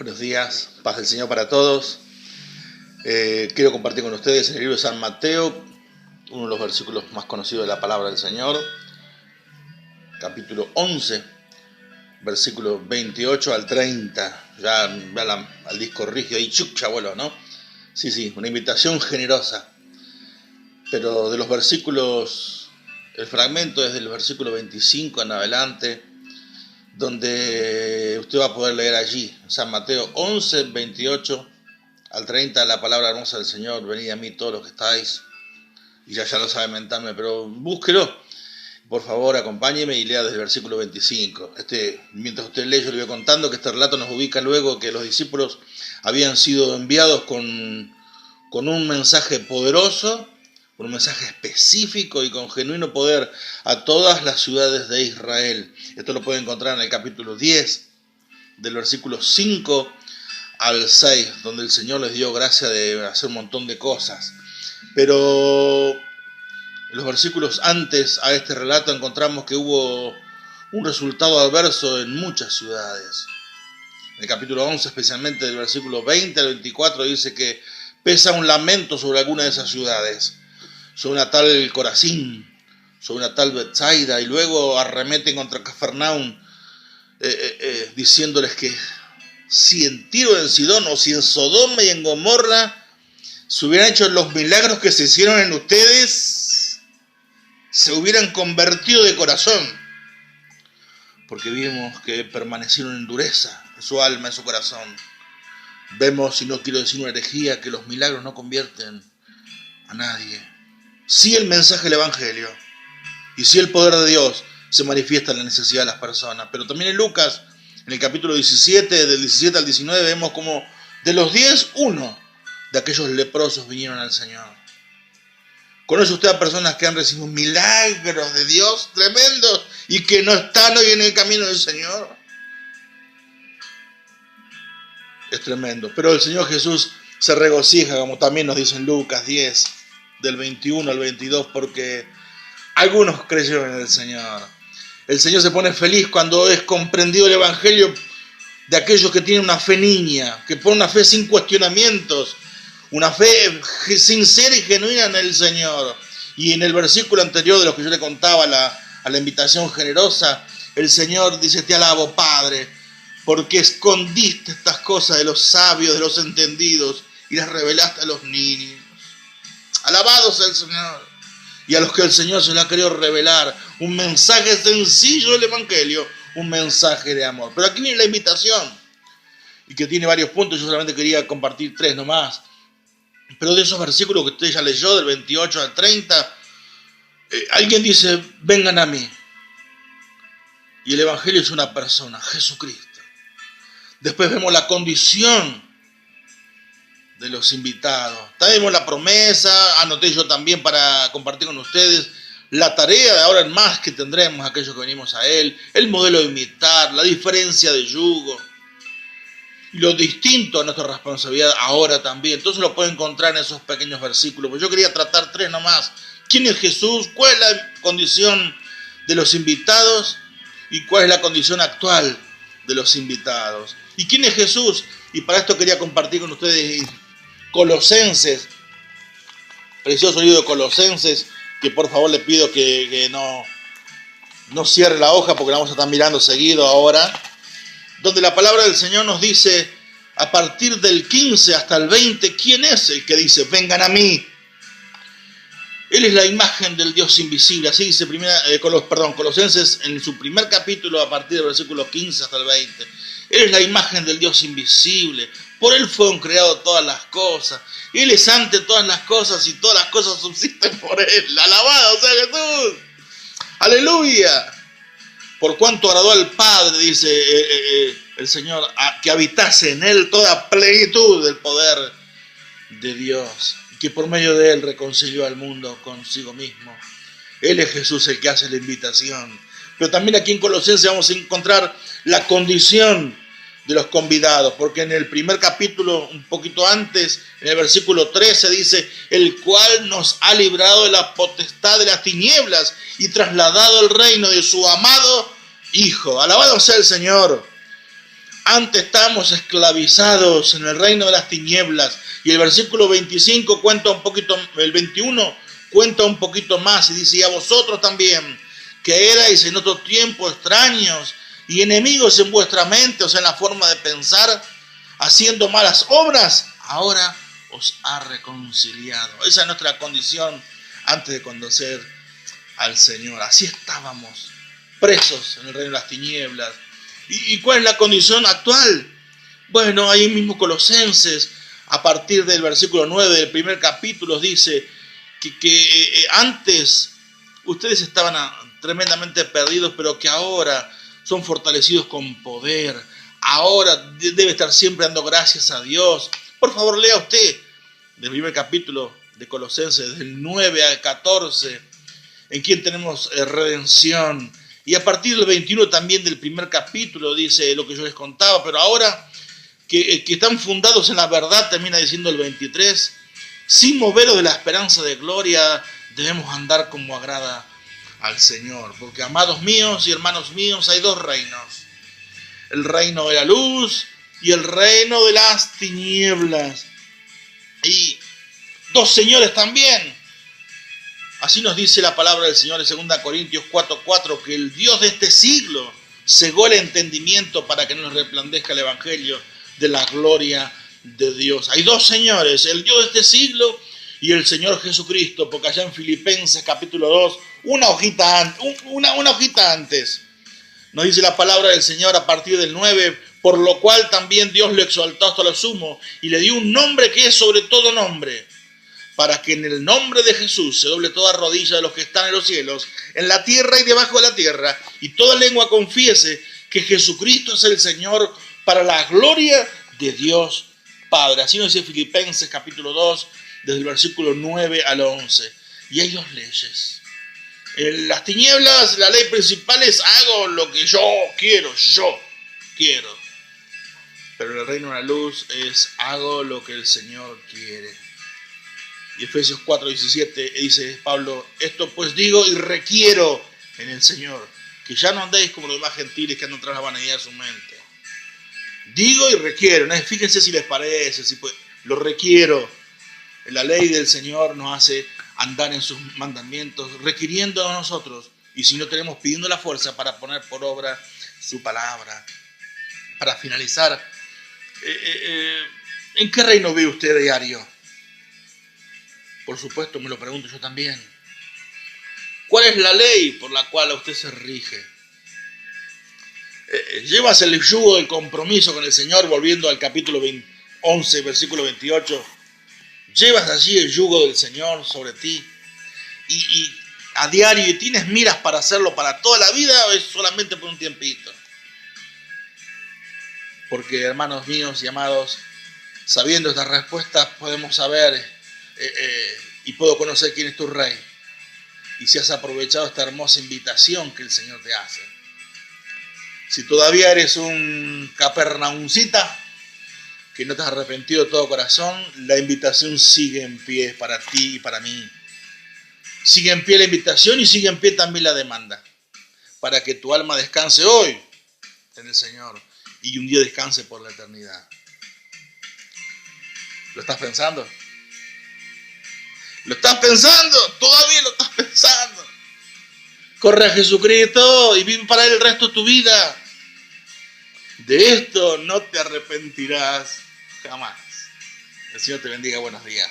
Buenos días, paz del Señor para todos. Quiero compartir con ustedes el libro de San Mateo, uno de los versículos más conocidos de la palabra del Señor, capítulo 11, versículo 28 al 30. Ya al disco rígido ahí, chucha, abuelo, ¿no? Sí, una invitación generosa. Pero de los versículos, el fragmento es del versículo 25 en adelante, donde usted va a poder leer allí, San Mateo 11, 28 al 30, la palabra hermosa del Señor: venid a mí todos los que estáis, y ya lo sabe mentarme, pero búsquelo, por favor, acompáñeme y lea desde el versículo 25. Mientras usted lee, yo le voy contando que este relato nos ubica luego que los discípulos habían sido enviados con un mensaje poderoso, un mensaje específico y con genuino poder a todas las ciudades de Israel. Esto lo puede encontrar en el capítulo 10, del versículo 5 al 6, donde el Señor les dio gracia de hacer un montón de cosas. Pero en los versículos antes a este relato encontramos que hubo un resultado adverso en muchas ciudades. En el capítulo 11, especialmente del versículo 20 al 24, dice que pesa un lamento sobre alguna de esas ciudades, sobre una tal Corazín, sobre una tal Betsaida, y luego arremeten contra Cafarnaún, diciéndoles que si en Tiro, en Sidón, o si en Sodoma y en Gomorra se hubieran hecho los milagros que se hicieron en ustedes, se hubieran convertido de corazón, porque vimos que permanecieron en dureza en su alma, en su corazón. Vemos, y no quiero decir una herejía, que los milagros no convierten a nadie. Sí, el mensaje del Evangelio y sí el poder de Dios se manifiesta en la necesidad de las personas. Pero también en Lucas, en el capítulo 17, del 17 al 19, vemos como de los 10, uno de aquellos leprosos vinieron al Señor. ¿Conoce usted a personas que han recibido milagros de Dios tremendos y que no están hoy en el camino del Señor? Es tremendo. Pero el Señor Jesús se regocija, como también nos dice en Lucas 10, del 21 al 22, porque algunos creyeron en el Señor. El Señor se pone feliz cuando es comprendido el Evangelio de aquellos que tienen una fe niña, que ponen una fe sin cuestionamientos, una fe sincera y genuina en el Señor. Y en el versículo anterior de lo que yo le contaba, a la invitación generosa, el Señor dice: te alabo, Padre, porque escondiste estas cosas de los sabios, de los entendidos, y las revelaste a los niños. Alabado sea el Señor. Y a los que el Señor se le ha querido revelar un mensaje sencillo del Evangelio, un mensaje de amor. Pero aquí viene la invitación, y que tiene varios puntos. Yo solamente quería compartir 3 nomás. Pero de esos versículos que usted ya leyó, del 28 al 30, alguien dice: vengan a mí. Y el Evangelio es una persona, Jesucristo. Después vemos la condición de los invitados. También vemos la promesa, anoté yo también para compartir con ustedes la tarea de ahora en más que tendremos aquellos que venimos a Él, el modelo de imitar, la diferencia de yugo, y lo distinto a nuestra responsabilidad ahora también. Entonces lo pueden encontrar en esos pequeños versículos. Pues yo quería tratar 3 nomás. ¿Quién es Jesús? ¿Cuál es la condición de los invitados? ¿Y cuál es la condición actual de los invitados? ¿Y quién es Jesús? Y para esto quería compartir con ustedes Colosenses, precioso libro de Colosenses, que por favor le pido que no cierre la hoja, porque la vamos a estar mirando seguido ahora, donde la palabra del Señor nos dice, a partir del 15 hasta el 20, ¿quién es el que dice: vengan a mí? Él es la imagen del Dios invisible. Así dice Colosenses en su primer capítulo, a partir del versículo 15 hasta el 20. Él es la imagen del Dios invisible. Por Él fueron creadas todas las cosas. Él es ante todas las cosas y todas las cosas subsisten por Él. Alabado sea Jesús. Aleluya. Por cuanto agradó al Padre, dice el Señor, que habitase en Él toda plenitud del poder de Dios, y que por medio de Él reconcilió al mundo consigo mismo. Él es Jesús el que hace la invitación. Pero también aquí en Colosenses vamos a encontrar la condición de los convidados, porque en el primer capítulo, un poquito antes, en el versículo 13 dice: el cual nos ha librado de la potestad de las tinieblas y trasladado al reino de su amado Hijo. Alabado sea el Señor. Antes estábamos esclavizados en el reino de las tinieblas. Y el versículo 25 cuenta un poquito, el 21 cuenta un poquito más y dice: y a vosotros también, que erais en otro tiempo extraños y enemigos en vuestra mente, o sea, en la forma de pensar, haciendo malas obras, ahora os ha reconciliado. Esa es nuestra condición antes de conocer al Señor. Así estábamos, presos en el reino de las tinieblas. ¿Y cuál es la condición actual? Bueno, ahí mismo Colosenses, a partir del versículo 9 del primer capítulo, dice que antes ustedes estaban tremendamente perdidos, pero que ahora son fortalecidos con poder. Ahora debe estar siempre dando gracias a Dios. Por favor, lea usted del primer capítulo de Colosenses, del 9 al 14, en quien tenemos redención. Y a partir del 21 también del primer capítulo dice lo que yo les contaba, pero ahora que están fundados en la verdad, termina diciendo el 23, sin moveros de la esperanza de gloria, debemos andar como agrada al Señor. Porque, amados míos y hermanos míos, hay dos reinos: el reino de la luz y el reino de las tinieblas. Y dos señores también. Así nos dice la palabra del Señor en 2 Corintios 4:4, que el Dios de este siglo cegó el entendimiento para que no nos resplandezca el evangelio de la gloria de Dios. Hay dos señores, el Dios de este siglo y el Señor Jesucristo, porque allá en Filipenses capítulo 2, una hojita antes, nos dice la palabra del Señor a partir del 9, por lo cual también Dios lo exaltó hasta lo sumo y le dio un nombre que es sobre todo nombre, para que en el nombre de Jesús se doble toda rodilla de los que están en los cielos, en la tierra y debajo de la tierra, y toda lengua confiese que Jesucristo es el Señor, para la gloria de Dios Padre. Así nos dice Filipenses capítulo 2, desde el versículo 9 al 11. Y hay dos leyes. En las tinieblas, la ley principal es: hago lo que yo quiero. Pero en el reino de la luz es: hago lo que el Señor quiere. Y Efesios 4:17 dice Pablo: esto pues digo y requiero en el Señor, que ya no andéis como los demás gentiles que andan tras la vanidad de su mente. Digo y requiero, ¿no? Fíjense si les parece, lo requiero. La ley del Señor nos hace andar en sus mandamientos, requiriendo a nosotros, y si no tenemos, pidiendo la fuerza para poner por obra su palabra. Para finalizar, ¿en qué reino vive usted diario? Por supuesto, me lo pregunto yo también. ¿Cuál es la ley por la cual usted se rige? ¿Llevas el yugo del compromiso con el Señor? Volviendo al capítulo 11, versículo 28. ¿Llevas allí el yugo del Señor sobre ti? Y a diario, ¿y tienes miras para hacerlo para toda la vida o es solamente por un tiempito? Porque, hermanos míos y amados, sabiendo estas respuestas podemos saber y puedo conocer quién es tu Rey. Y si has aprovechado esta hermosa invitación que el Señor te hace. Si todavía eres un capernauncita que no te has arrepentido de todo corazón, la invitación sigue en pie para ti y para mí. Sigue en pie la invitación y sigue en pie también la demanda, para que tu alma descanse hoy en el Señor y un día descanse por la eternidad. ¿Lo estás pensando? ¿Lo estás pensando? Todavía lo estás pensando. Corre a Jesucristo y vive para Él el resto de tu vida. De esto no te arrepentirás jamás. El Señor te bendiga. Buenos días.